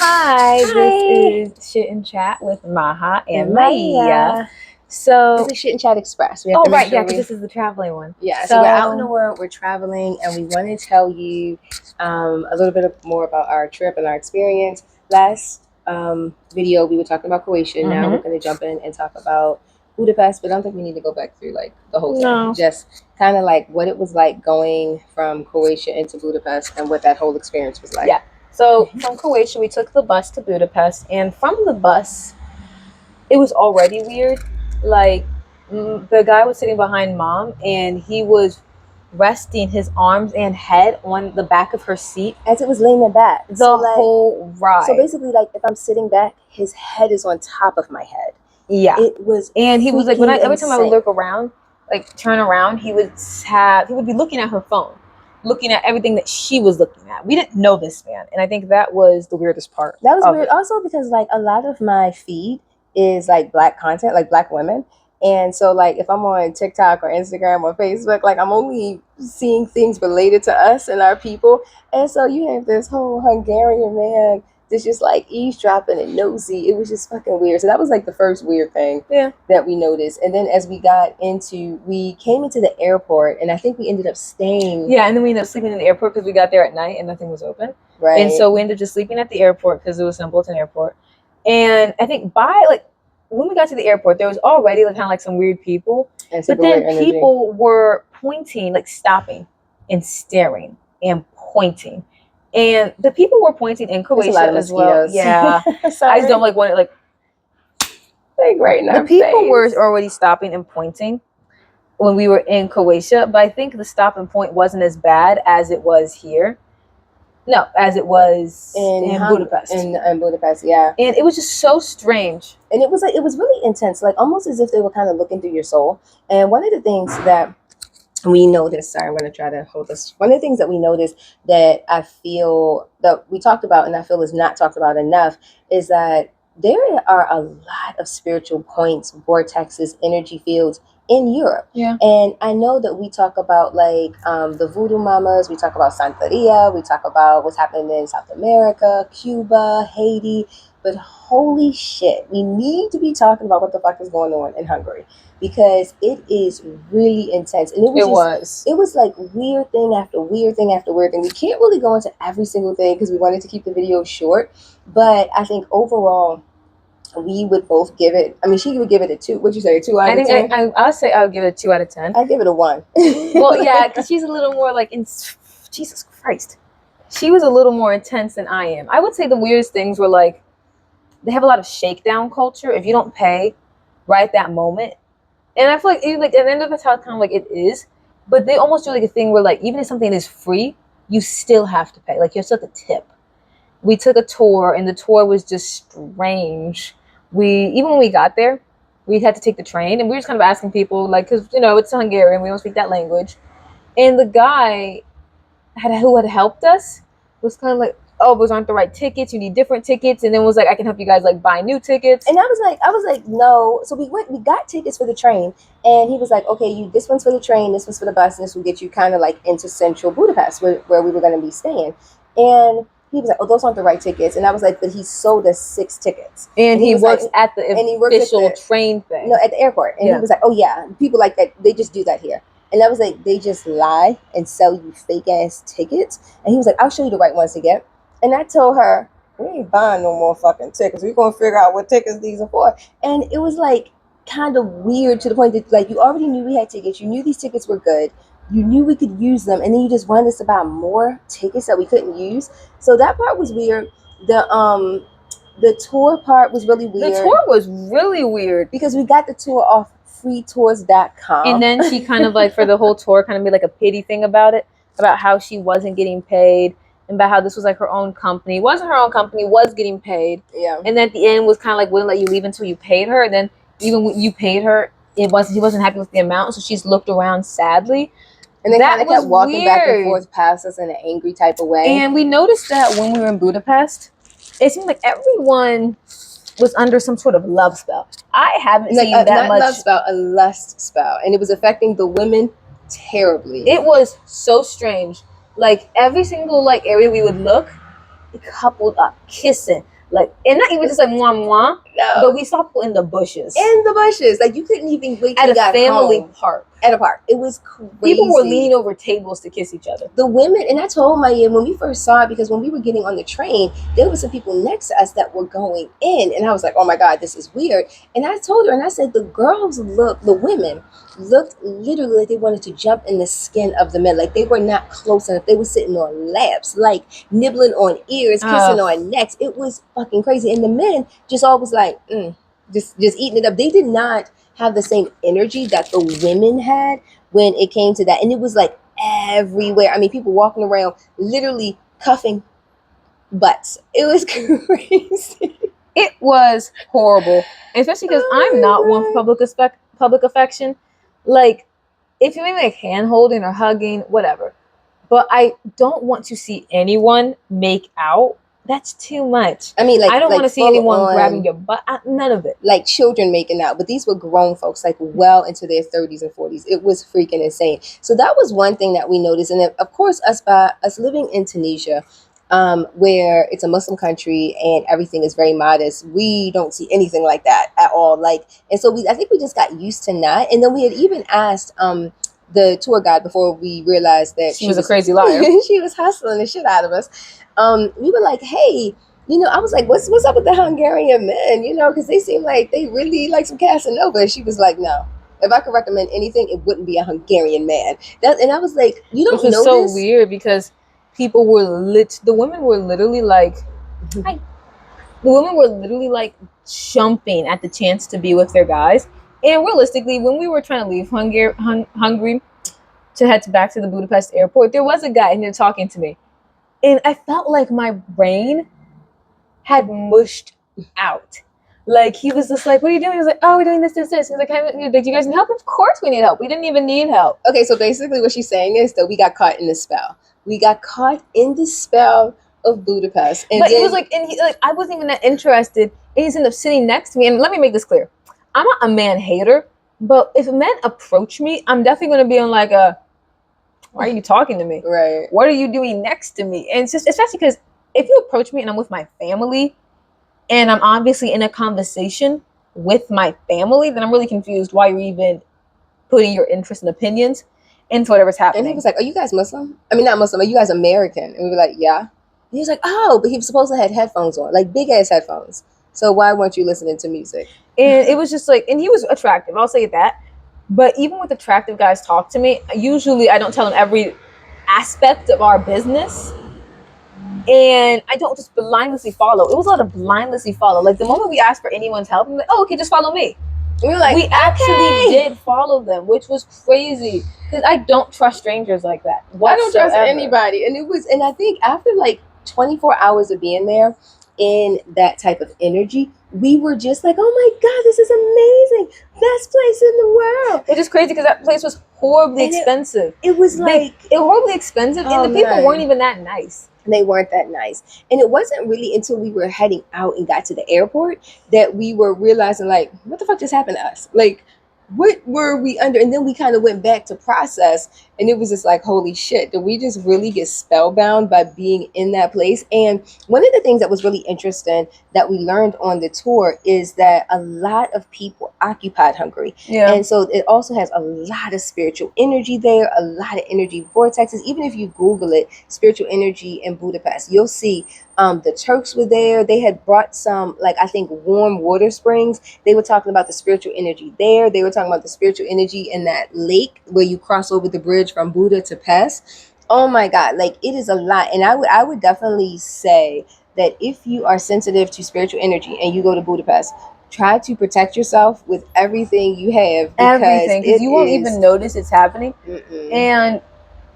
Hi, this is Shit and Chat with Maha and Maya. So this is Shit and Chat Express. We have to make sure because this is the traveling one. Yeah, so we're out in the world, we're traveling, and we want to tell you a little bit more about our trip and our experience. Last video, we were talking about Croatia. Now we're going to jump in and talk about Budapest, but I don't think we need to go back through like the whole thing. No. Just kind of like what it was like going from Croatia into Budapest and what that whole experience was like. Yeah. So from Croatia, we took the bus to Budapest, and from the bus, it was already weird. Like, the guy was sitting behind Mom, and he was resting his arms and head on the back of her seat as it was leaning back the whole ride. So basically, like, if I'm sitting back, his head is on top of my head. Yeah, it was. And he was like, every time I would look around, like turn around, he would be looking at her phone, looking at everything that she was looking at. We didn't know this man, and I think that was the weirdest part. That was weird. Also, because like a lot of my feed is like Black content, like Black women. And so like if I'm on TikTok or Instagram or Facebook, like I'm only seeing things related to us and our people. And so you have this whole Hungarian man that's just like eavesdropping and nosy. It was just fucking weird. So that was like the first weird thing that we noticed. And then as we came into the airport, and I think we ended up staying. Yeah, and then we ended up sleeping in the airport because we got there at night and nothing was open. Right. And so we ended up just sleeping at the airport because it was Simpleton Airport. And I think when we got to the airport, there was already kind of like some weird people. But then people were pointing, like stopping and staring and pointing. And the people were pointing in Croatia as well. Yeah. I just don't want it right now. The people were already stopping and pointing when we were in Croatia, but I think the stopping point wasn't as bad as it was here. No, as it was in Budapest. In Budapest, yeah. And it was just so strange. And it was really intense, like almost as if they were kind of looking through your soul. And one of the things that we noticed, sorry, I'm going to try to hold this. One of the things that we noticed that I feel that we talked about and I feel is not talked about enough is that there are a lot of spiritual points, vortexes, energy fields in Europe. Yeah. And I know that we talk about like the voodoo mamas, we talk about Santeria, we talk about what's happening in South America, Cuba, Haiti, but holy shit, we need to be talking about what the fuck is going on in Hungary because it is really intense. And it was like weird thing after weird thing after weird thing. We can't really go into every single thing because we wanted to keep the video short, but I think overall we would both give it. I mean, she would give it a 2. What'd you say? A 2 out of 10? I'll say I would give it a 2 out of 10. I'd give it a 1. Well, yeah, because she's a little more like Jesus Christ. She was a little more intense than I am. I would say the weirdest things were like they have a lot of shakedown culture. If you don't pay right at that moment, and I feel like at the end of it's how kind of like it is, but they almost do like a thing where like even if something is free, you still have to pay. Like you still have to tip. We took a tour, and the tour was just strange. Even when we got there, we had to take the train, and we were just kind of asking people, like, because, it's Hungarian, we don't speak that language. And the guy who had helped us was kind of like, oh, those aren't the right tickets, you need different tickets. And then was like, I can help you guys, like, buy new tickets. And I was like, no. So we got tickets for the train, and he was like, okay, this one's for the train, this one's for the bus, and this will get you kind of, like, into central Budapest, where we were going to be staying. And he was like, oh, those aren't the right tickets. And I was like, but he sold us 6 tickets. And he works at the official train thing. No, at the airport. And he was like, oh, yeah, people like that, they just do that here. And I was like, they just lie and sell you fake-ass tickets. And he was like, I'll show you the right ones to get. And I told her, we ain't buying no more fucking tickets. We're going to figure out what tickets these are for. And it was like kind of weird to the point that like you already knew we had tickets. You knew these tickets were good. You knew we could use them, and then you just wanted us to buy more tickets that we couldn't use. So that part was weird. The tour part was really weird. The tour was really weird because we got the tour off freetours.com. And then she kind of like for the whole tour kind of made like a pity thing about it, about how she wasn't getting paid and about how this was like her own company. It wasn't her own company, was getting paid. Yeah. And then at the end was kind of like wouldn't let you leave until you paid her. And then even when you paid her, she wasn't happy with the amount, so she's looked around sadly. And they kind of kept walking back and forth past us in an angry type of way. And we noticed that when we were in Budapest, it seemed like everyone was under some sort of love spell. I haven't seen that not much. Love spell, a lust spell. And it was affecting the women terribly. It was so strange. Like every single area we would look, coupled up, kissing, like, and not even just like mwah mwah, No. but we saw people in the bushes, In the bushes. Like, you couldn't even wait till at you a got family home. park. At a park. It was crazy. People were leaning over tables to kiss each other. The women, and I told Maya when we first saw it, because when we were getting on the train, there were some people next to us that were going in, and I was like, oh my God, this is weird. And I told her, and I said, the women looked literally like they wanted to jump in the skin of the men. Like, they were not close enough. They were sitting on laps, like nibbling on ears, kissing on necks. It was fucking crazy. And the men just always like, just eating it up. They did not have the same energy that the women had when it came to that. And it was like everywhere. I mean, people walking around literally cuffing butts. It was crazy. It was horrible, and especially because I'm not one for public affection. Like, if you maybe like hand holding or hugging, whatever, but I don't want to see anyone make out. That's too much. I mean, like, I don't want to see full anyone on, grabbing your butt. None of it. Like children making out, but these were grown folks, like well into their 30s and 40s. It was freaking insane. So that was one thing that we noticed, and then, of course, us living in Tunisia, where it's a Muslim country and everything is very modest, we don't see anything like that at all. Like, and so I think we just got used to not. And then we had even asked the tour guide before we realized that she was a crazy liar. She was hustling the shit out of us. We were like, hey, I was like, what's up with the Hungarian men? Because they seem like they really like some Casanova. And she was like, no. If I could recommend anything, it wouldn't be a Hungarian man. And I was like, you don't know this? Which was so weird, because people were the women were literally like, jumping at the chance to be with their guys. And realistically, when we were trying to leave Hungary to head back to the Budapest airport, there was a guy in there talking to me. And I felt like my brain had mushed out. Like, he was just like, what are you doing? He was like, oh, we're doing this. He's like, do you guys need help? Of course we need help. We didn't even need help. Okay, so basically what she's saying is that we got caught in the spell. We got caught in the spell of Budapest. And but it was like, I wasn't even that interested. And he's ended up sitting next to me. And let me make this clear. I'm not a man hater, but if men approach me, I'm definitely going to be on like why are you talking to me? Right. What are you doing next to me? And it's just, especially because if you approach me and I'm with my family and I'm obviously in a conversation with my family, then I'm really confused why you're even putting your interests and opinions into whatever's happening. And he was like, are you guys Muslim? I mean, not Muslim, are you guys American? And we were like, yeah. And he was like, oh, but he was supposed to have headphones on, like big ass headphones. So why weren't you listening to music? And it was just like, and he was attractive, I'll say that. But even with attractive guys talk to me, usually I don't tell them every aspect of our business. And I don't just blindlessly follow. It was a lot of blindlessly follow. Like, the moment we asked for anyone's help, I'm like, oh, okay, just follow me. We were like, we actually did follow them, which was crazy. Because I don't trust strangers like that. I don't trust anybody. And I think after like 24 hours of being there in that type of energy, we were just like, oh my God, this is amazing. Best place in the world. Which is crazy because that place was horribly expensive. It was like... horribly expensive, and the people weren't even that nice. They weren't that nice. And it wasn't really until we were heading out and got to the airport that we were realizing, like, what the fuck just happened to us? Like, what were we under? And then we kind of went back to process, and it was just like, holy shit, did we just really get spellbound by being in that place? And one of the things that was really interesting that we learned on the tour is that a lot of people occupied Hungary. Yeah. And so it also has a lot of spiritual energy there, a lot of energy vortexes. Even if you Google it, spiritual energy in Budapest, you'll see the Turks were there. They had brought some, like, I think, warm water springs. They were talking about the spiritual energy there. They were talking about the spiritual energy in that lake where you cross over the bridge from Buda to Pest. Oh my God, like, it is a lot. And I would definitely say that if you are sensitive to spiritual energy and you go to Budapest, try to protect yourself with everything you have. Because you won't even notice it's happening. And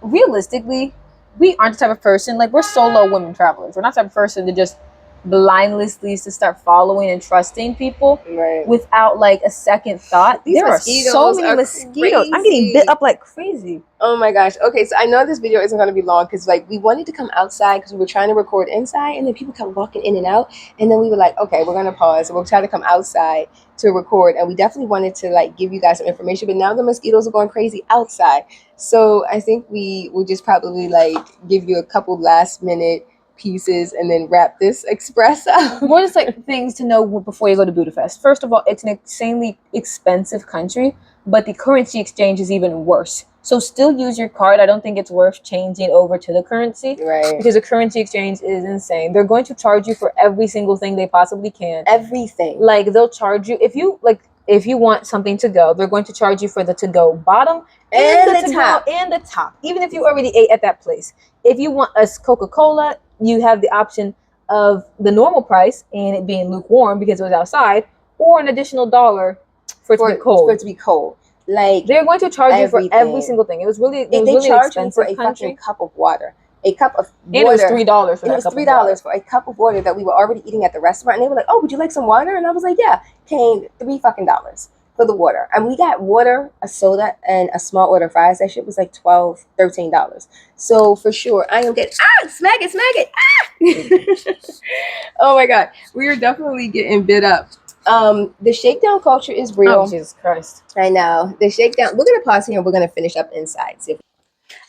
realistically, we aren't the type of person, like, we're solo women travelers. We're not the type of person to just blindlessly to start following and trusting people without like a second thought. There are so many mosquitoes. Crazy. I'm getting bit up like crazy. Oh my gosh. Okay, so I know this video isn't going to be long because like we wanted to come outside because we were trying to record inside, and then people kept walking in and out, and then we were like, okay, we're going to pause and we'll try to come outside to record. And we definitely wanted to like give you guys some information, but now the mosquitoes are going crazy outside. So I think we will just probably like give you a couple last minute pieces and then wrap this espresso. More just like things to know before you go to Budapest. First of all, it's an insanely expensive country, but the currency exchange is even worse. So still use your card. I don't think it's worth changing over to the currency, Right. because the currency exchange is insane. They're going to charge you for every single thing they possibly can. Everything. Like they'll charge you if you want something to go, they're going to charge you for the to go bottom And the top. and the top. Even if you already ate at that place. If you want a Coca-Cola, you have the option of the normal price and it being lukewarm because it was outside, or an additional $1 for it to be cold. For it to be cold. Like they're going to charge you for every everything. single thing. It was really they really charged me expensive for a country. fucking cup of water. A cup of And it was water. $3 for that. It was cup of $3 water. for a cup of water that we were already eating at the restaurant, and they were like, "Oh, would you like some water?" And I was like, "Yeah." Came $3 fucking for the water, and we got water, a soda, and a small order of fries. That shit was like $12, $13. So for sure, I am getting smack it. Oh my god, we are definitely getting bit up. The shakedown culture is real. Oh, Jesus Christ. I know the shakedown. We're gonna pause here and we're gonna finish up inside. See if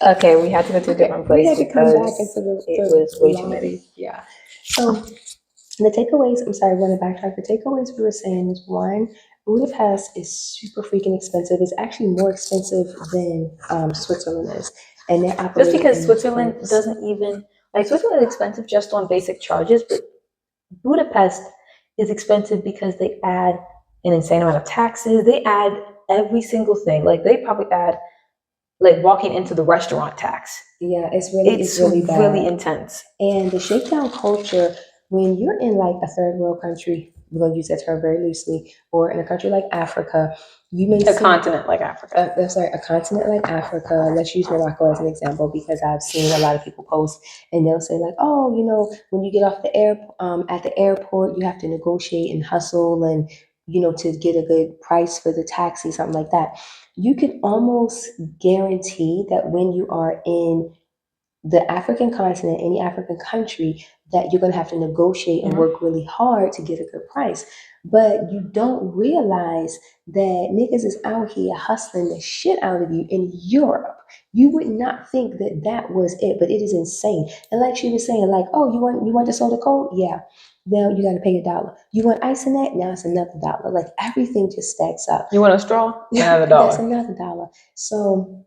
Okay, we had to go to a different place because it was way too many. Yeah. So the takeaways, I'm sorry, I want to backtrack. The takeaways we were saying is one, Budapest is super freaking expensive. It's actually more expensive than Switzerland is. And they're Just operating because in Switzerland France. doesn't even, like, Switzerland is expensive just on basic charges, but Budapest is expensive because they add an insane amount of taxes. They add every single thing. Like, they probably add, like, walking into the restaurant tax. Yeah, it's really bad. really intense. And the shakedown culture, when you're in like a third world country, we're going to use that term very loosely, or in a country like Africa, you may A continent like Africa. a continent like Africa. Let's use Morocco as an example because I've seen a lot of people post and they'll say like, oh, you know, when you get off the at the airport, you have to negotiate and hustle and, you know, to get a good price for the taxi, something like that. You can almost guarantee that when you are in the African continent, any African country, that you're going to have to negotiate and work really hard to get a good price. But you don't realize that niggas is out here hustling the shit out of you in Europe. You would not think that that was it, but it is insane. And like she was saying, like, oh, you want the soda cold? Yeah. Now you got to pay $1. You want ice in that? Now it's another $1. Like everything just stacks up. You want a straw? Another $1. That's another $1. So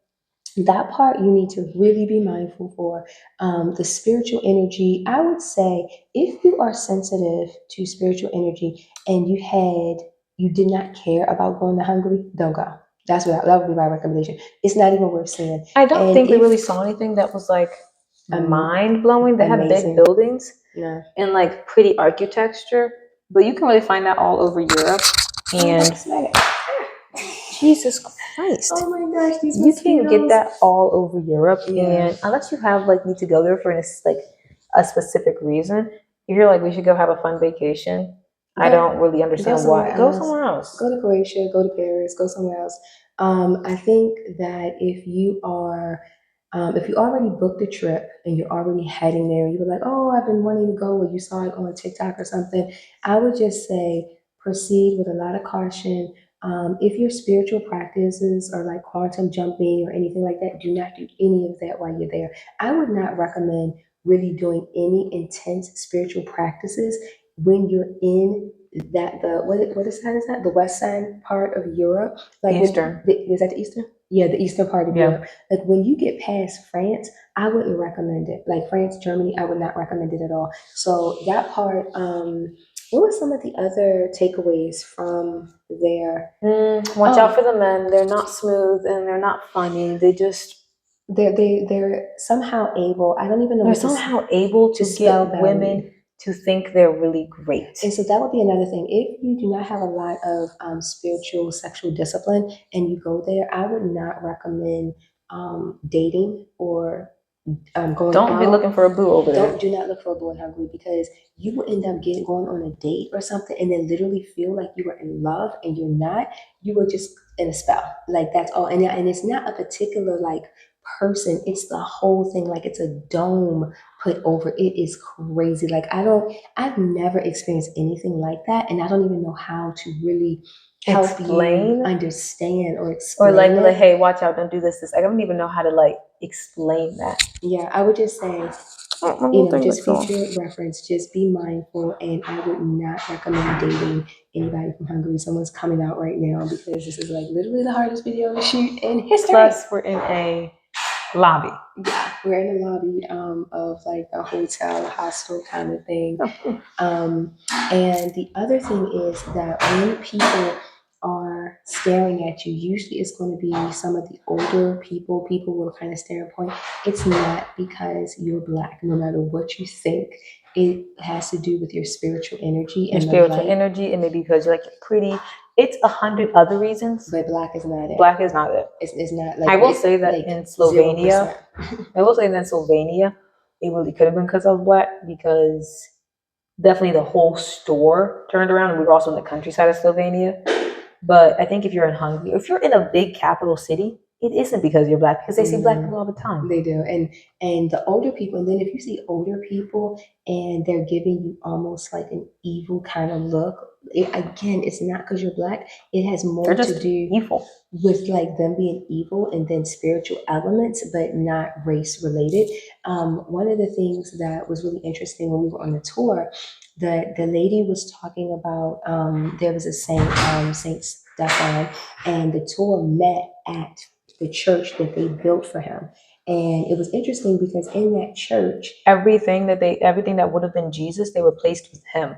that part you need to really be mindful for. The spiritual energy, I would say, if you are sensitive to spiritual energy and you did not care about going to Hungary, don't go. That would be my recommendation. It's not even worth seeing. I don't think we really saw anything that was like mind blowing. They have big buildings and like pretty architecture, but you can really find that all over Europe. And Jesus Christ. Oh my gosh, these you can get that all over Europe. And unless you have like need to go there for a specific reason, if you're like, we should go have a fun vacation, I don't really understand why. Go somewhere else. Go to Croatia, go to Paris, go somewhere else. I think that if you already booked a trip and you're already heading there, you were like, oh, I've been wanting to go, or you saw it on TikTok or something, I would just say proceed with a lot of caution. If your spiritual practices are like quantum jumping or anything like that, do not do any of that while you're there. I would not recommend really doing any intense spiritual practices when you're in what side is that? The west side part of Europe, like Eastern. Is that the eastern? Yeah, the eastern part of Europe. Like when you get past France, I wouldn't recommend it. Like France, Germany, I would not recommend it at all. So that part. What were some of the other takeaways from there? Watch out for the men. They're not smooth and they're not funny. They're somehow able. I don't even know. They're somehow able to get women to think they're really great. And so that would be another thing. If you do not have a lot of spiritual sexual discipline and you go there, I would not recommend dating or going Don't out. be looking for a boo over there. Do not look for a boo in Hungary because you will end up going on a date or something and then literally feel like you were in love and you're not. You were just in a spell. Like that's all. And it's not a particular like person. It's the whole thing. Like it's a dome put over. It is crazy. Like I've never experienced anything like that. And I don't even know how to really help you understand or explain. Or like, hey, watch out, don't do this. I don't even know how to like explain that. Yeah, I would just say Just future reference, just be mindful. And I would not recommend dating anybody from Hungary. Someone's coming out right now because this is like literally the hardest video to shoot in history. Plus, we're in a lobby. Yeah, we're in a lobby of like a hotel, hostel kind of thing. And the other thing is that when people are staring at you, usually it's going to be some of the older people. People will kind of stare and point. It's not because you're Black. No matter what you think, it has to do with your spiritual energy and energy, and maybe because you're like pretty. It's 100 other reasons, but Black is not it. Black is not it. It's not like. I will say that like in Slovenia, it really could have been because I was Black, because definitely the whole store turned around, and we were also in the countryside of Slovenia. But I think if you're in Hungary, if you're in a big capital city, it isn't because you're Black, because they see Black people all the time. They do. And the older people, and then if you see older people and they're giving you almost like an evil kind of look, again, it's not because you're Black. It has more to do evil with like them being evil and then spiritual elements, but not race related. One of the things that was really interesting when we were on the tour, the lady was talking about there was a Saint Stefan, and the tour met at the church that they built for him. And it was interesting because in that church, everything that would have been Jesus, they replaced with him.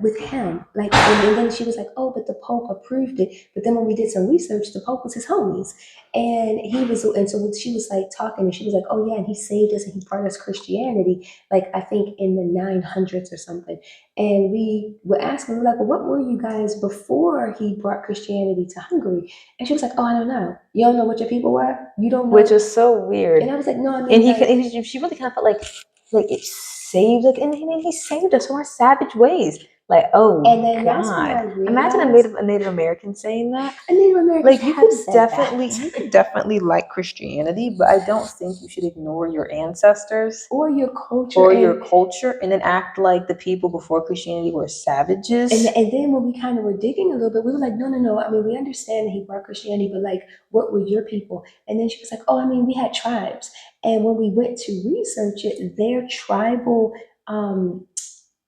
Like, and then she was like, "Oh, but the Pope approved it." But then when we did some research, the Pope was his homies, and so she was like talking, and she was like, "Oh yeah, and he saved us, and he brought us Christianity." Like I think in the 900s or something. And we were asking, we were like, "Well, what were you guys before he brought Christianity to Hungary?" And she was like, "Oh, I don't know. You don't know what your people were. You don't know." Which is so weird. And I was like, "No, I mean." And she really kind of felt like it saved, like, and he saved us from our savage ways. Like, oh, and then God, imagine a Native American saying that. A Native American, like, you could definitely like Christianity, but I don't think you should ignore your ancestors or your culture, and then act like the people before Christianity were savages. And then when we kind of were digging a little bit, we were like, no. I mean, we understand that he brought Christianity, but like, what were your people? And then she was like, "Oh, I mean, we had tribes." And when we went to research it, their tribal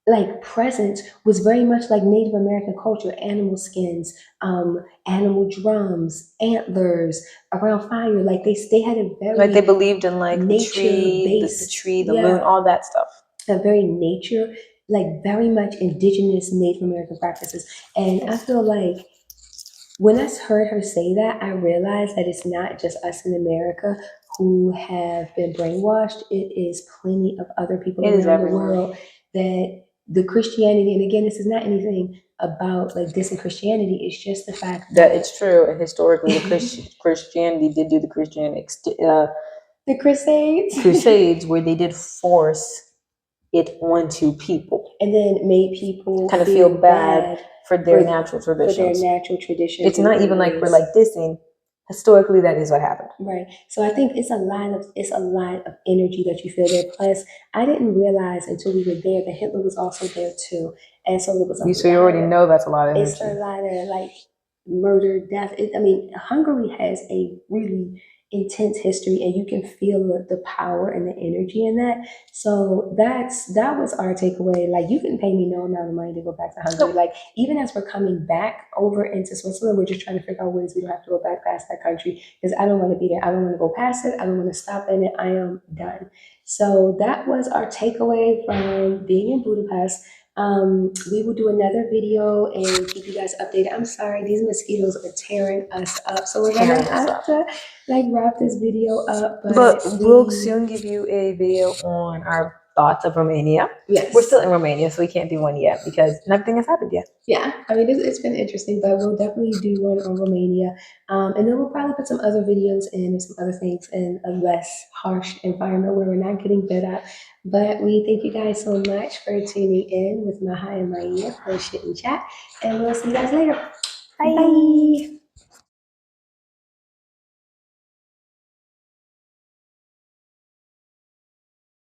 like presence was very much like Native American culture: animal skins, animal drums, antlers around fire. Like they had a very, like, they believed in like the tree, the moon, all that stuff. A very nature, like very much indigenous Native American practices. And I feel like when I heard her say that, I realized that it's not just us in America who have been brainwashed. It is plenty of other people around the world that the Christianity, and again, this is not anything about like dissing Christianity. It's just the fact that it's true. And historically, the Christianity did do the the Crusades, where they did force it onto people, and then made people kind of feel bad for their natural traditions. It's not even like we're like dissing. Historically, that is what happened. Right. So I think it's a lot of energy that you feel there. Plus, I didn't realize until we were there that Hitler was also there too, and so it was. So you already know that's a lot of energy. It's a lot of like murder, death. Hungary has a really intense history, and you can feel the power and the energy in that. So that was our takeaway. Like, you can pay me no amount of money to go back to Hungary. Like, even as we're coming back over into Switzerland, we're just trying to figure out ways we don't have to go back past that country, because I don't want to be there. I don't want to go past it. I don't want to stop in it. I am done. So that was our takeaway from being in Budapest. We will do another video and keep you guys updated. I'm sorry, these mosquitoes are tearing us up, so we're gonna have to like wrap this video up. But we'll soon give you a video on our thoughts of Romania. Yes, we're still in Romania, so we can't do one yet because nothing has happened yet. Yeah, I mean, it's been interesting, but we'll definitely do one on Romania, and then we'll probably put some other videos in and some other things in a less harsh environment where we're not getting bit up. But we thank you guys so much for tuning in with Maha and Maya for Shit and Chat, and we'll see you guys later. Bye. Bye.